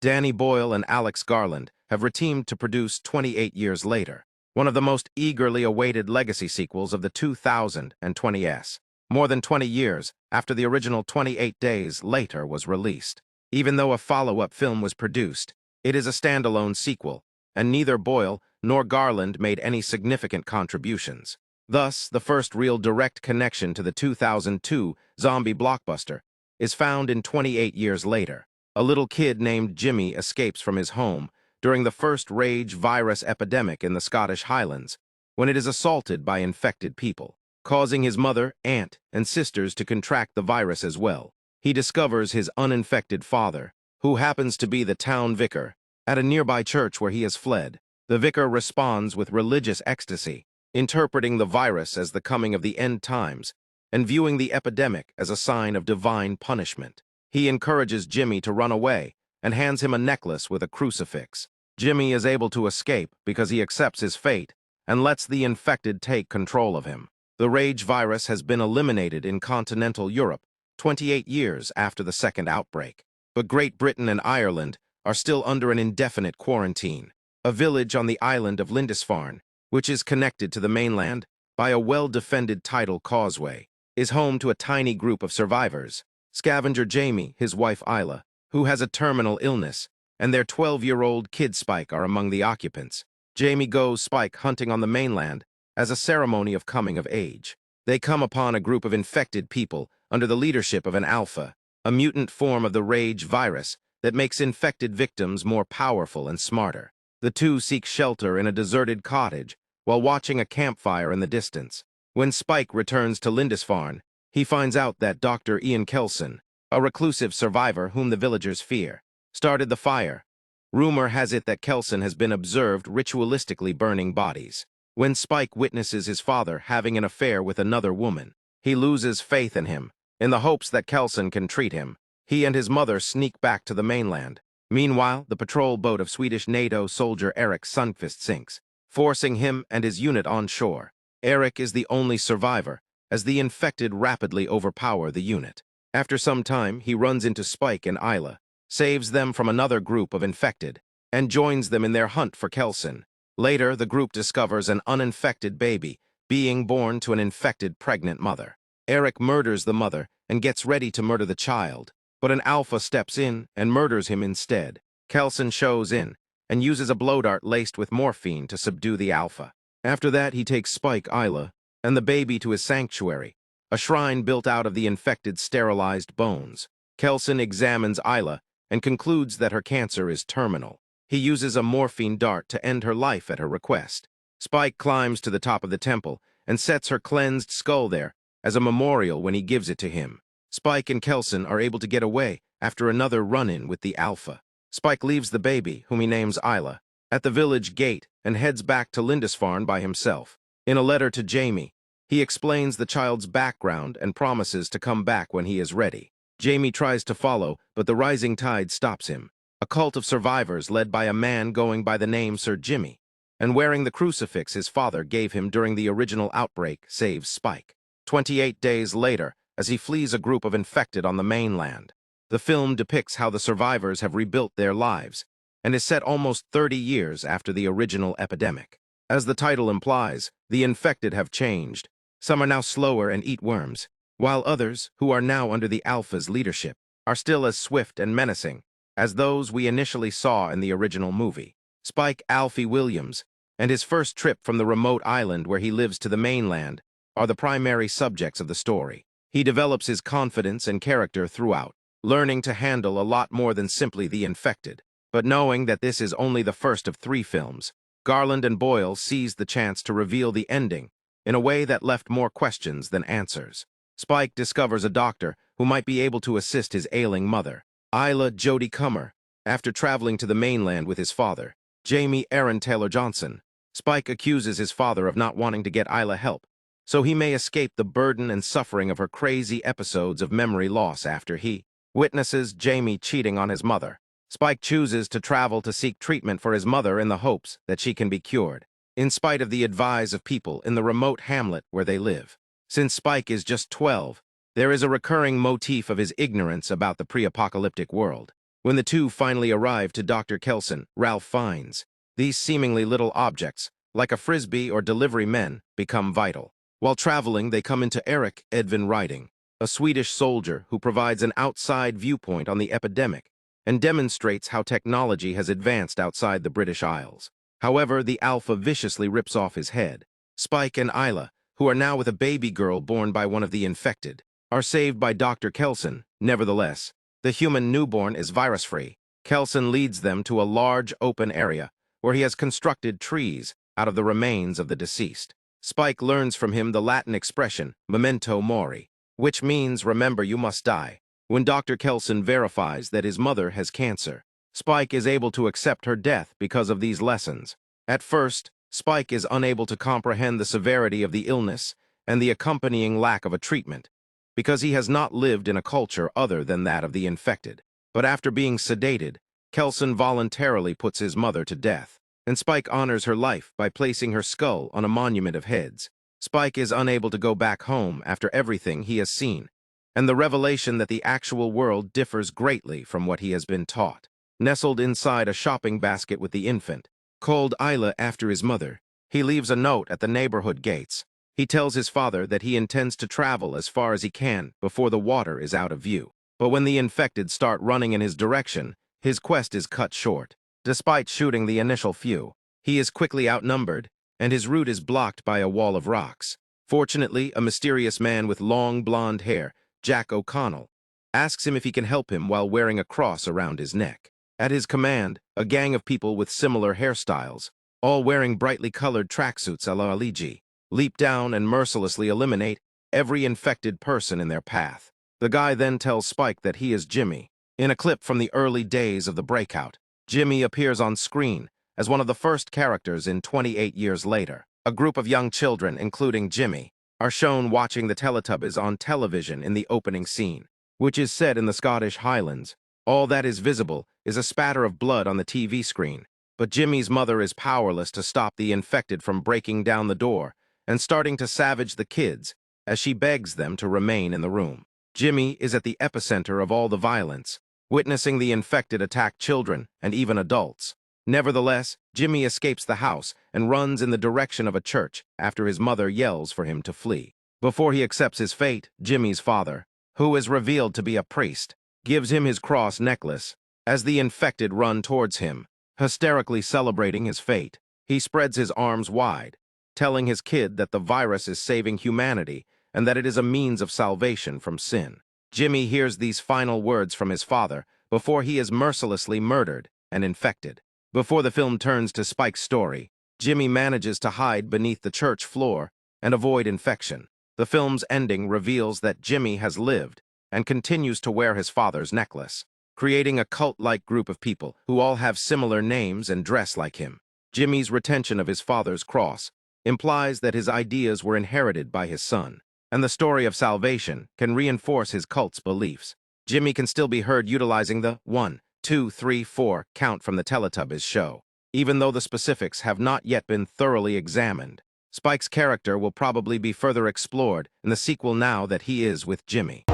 Danny Boyle and Alex Garland have reteamed to produce 28 Years Later, one of the most eagerly awaited legacy sequels of the 2020s, more than 20 years after the original 28 Days Later was released. Even though a follow-up film was produced, it is a standalone sequel, and neither Boyle nor Garland made any significant contributions. Thus, the first real direct connection to the 2002 zombie blockbuster is found in 28 Years Later. A little kid named Jimmy escapes from his home during the first rage virus epidemic in the Scottish Highlands, when it is assaulted by infected people, causing his mother, aunt, and sisters to contract the virus as well. He discovers his uninfected father, who happens to be the town vicar, at a nearby church where he has fled. The vicar responds with religious ecstasy, interpreting the virus as the coming of the end times and viewing the epidemic as a sign of divine punishment. He encourages Jimmy to run away and hands him a necklace with a crucifix. Jimmy is able to escape because he accepts his fate and lets the infected take control of him. The rage virus has been eliminated in continental Europe 28 years after the second outbreak, but Great Britain and Ireland are still under an indefinite quarantine. A village on the island of Lindisfarne, which is connected to the mainland by a well-defended tidal causeway, is home to a tiny group of survivors. Scavenger Jamie, his wife Isla, who has a terminal illness, and their 12-year-old kid Spike are among the occupants. Jamie goes Spike hunting on the mainland as a ceremony of coming of age. They come upon a group of infected people under the leadership of an alpha, a mutant form of the rage virus that makes infected victims more powerful and smarter. The two seek shelter in a deserted cottage while watching a campfire in the distance. When Spike returns to Lindisfarne, he finds out that Dr. Ian Kelson, a reclusive survivor whom the villagers fear, started the fire. Rumor has it that Kelson has been observed ritualistically burning bodies. When Spike witnesses his father having an affair with another woman, he loses faith in him. In the hopes that Kelson can treat him, he and his mother sneak back to the mainland. Meanwhile, the patrol boat of Swedish NATO soldier Eric Sundqvist sinks, forcing him and his unit on shore. Eric is the only survivor, as the infected rapidly overpower the unit. After some time, he runs into Spike and Isla, saves them from another group of infected, and joins them in their hunt for Kelson. Later, the group discovers an uninfected baby being born to an infected pregnant mother. Eric murders the mother and gets ready to murder the child, but an alpha steps in and murders him instead. Kelson shows in and uses a blow dart laced with morphine to subdue the alpha. After that, he takes Spike, Isla, and the baby to his sanctuary, a shrine built out of the infected sterilized bones. Kelson examines Isla and concludes that her cancer is terminal. He uses a morphine dart to end her life at her request. Spike climbs to the top of the temple and sets her cleansed skull there as a memorial when he gives it to him. Spike and Kelson are able to get away after another run-in with the alpha. Spike leaves the baby, whom he names Isla, at the village gate and heads back to Lindisfarne by himself. In a letter to Jamie, he explains the child's background and promises to come back when he is ready. Jamie tries to follow, but the rising tide stops him. A cult of survivors led by a man going by the name Sir Jimmy, and wearing the crucifix his father gave him during the original outbreak, saves Spike. 28 days later, as he flees a group of infected on the mainland. The film depicts how the survivors have rebuilt their lives, and is set almost 30 years after the original epidemic. As the title implies, the infected have changed. Some are now slower and eat worms, while others, who are now under the Alpha's leadership, are still as swift and menacing as those we initially saw in the original movie. Spike Alfie Williams and his first trip from the remote island where he lives to the mainland are the primary subjects of the story. He develops his confidence and character throughout, learning to handle a lot more than simply the infected. But knowing that this is only the first of 3 films, Garland and Boyle seized the chance to reveal the ending in a way that left more questions than answers. Spike discovers a doctor who might be able to assist his ailing mother, Isla Jodie Comer, after traveling to the mainland with his father, Jamie Aaron Taylor-Johnson. Spike accuses his father of not wanting to get Isla help, so he may escape the burden and suffering of her crazy episodes of memory loss after he witnesses Jamie cheating on his mother. Spike chooses to travel to seek treatment for his mother in the hopes that she can be cured, in spite of the advice of people in the remote hamlet where they live. Since Spike is just 12, there is a recurring motif of his ignorance about the pre-apocalyptic world. When the two finally arrive to Dr. Kelson, Ralph finds these seemingly little objects, like a frisbee or delivery men, become vital. While traveling, they come into Eric Edvin Riding, a Swedish soldier who provides an outside viewpoint on the epidemic and demonstrates how technology has advanced outside the British Isles. However, the Alpha viciously rips off his head. Spike and Isla, who are now with a baby girl born by one of the infected, are saved by Dr. Kelson. Nevertheless, the human newborn is virus-free. Kelson leads them to a large open area where he has constructed trees out of the remains of the deceased. Spike learns from him the Latin expression, memento mori, which means remember you must die. When Dr. Kelson verifies that his mother has cancer, Spike is able to accept her death because of these lessons. At first, Spike is unable to comprehend the severity of the illness and the accompanying lack of a treatment, because he has not lived in a culture other than that of the infected. But after being sedated, Kelson voluntarily puts his mother to death, and Spike honors her life by placing her skull on a monument of heads. Spike is unable to go back home after everything he has seen, and the revelation that the actual world differs greatly from what he has been taught. Nestled inside a shopping basket with the infant, called Isla after his mother, he leaves a note at the neighborhood gates. He tells his father that he intends to travel as far as he can before the water is out of view. But when the infected start running in his direction, his quest is cut short. Despite shooting the initial few, he is quickly outnumbered, and his route is blocked by a wall of rocks. Fortunately, a mysterious man with long blonde hair, Jack O'Connell, asks him if he can help him while wearing a cross around his neck. At his command, a gang of people with similar hairstyles, all wearing brightly colored tracksuits a la Aligi, leap down and mercilessly eliminate every infected person in their path. The guy then tells Spike that he is Jimmy. In a clip from the early days of the breakout, Jimmy appears on screen as one of the first characters in 28 years later. A group of young children, including Jimmy, are shown watching the Teletubbies on television in the opening scene, which is set in the Scottish Highlands. All that is visible is a spatter of blood on the TV screen, but Jimmy's mother is powerless to stop the infected from breaking down the door and starting to savage the kids as she begs them to remain in the room. Jimmy is at the epicenter of all the violence, witnessing the infected attack children and even adults. Nevertheless, Jimmy escapes the house and runs in the direction of a church after his mother yells for him to flee. Before he accepts his fate, Jimmy's father, who is revealed to be a priest, gives him his cross necklace. As the infected run towards him, hysterically celebrating his fate, he spreads his arms wide, telling his kid that the virus is saving humanity and that it is a means of salvation from sin. Jimmy hears these final words from his father before he is mercilessly murdered and infected. Before the film turns to Spike's story, Jimmy manages to hide beneath the church floor and avoid infection. The film's ending reveals that Jimmy has lived and continues to wear his father's necklace, creating a cult-like group of people who all have similar names and dress like him. Jimmy's retention of his father's cross implies that his ideas were inherited by his son, and the story of salvation can reinforce his cult's beliefs. Jimmy can still be heard utilizing the 1, 2, 3, 4 count from the Teletubbies show, even though the specifics have not yet been thoroughly examined. Spike's character will probably be further explored in the sequel now that he is with Jimmy.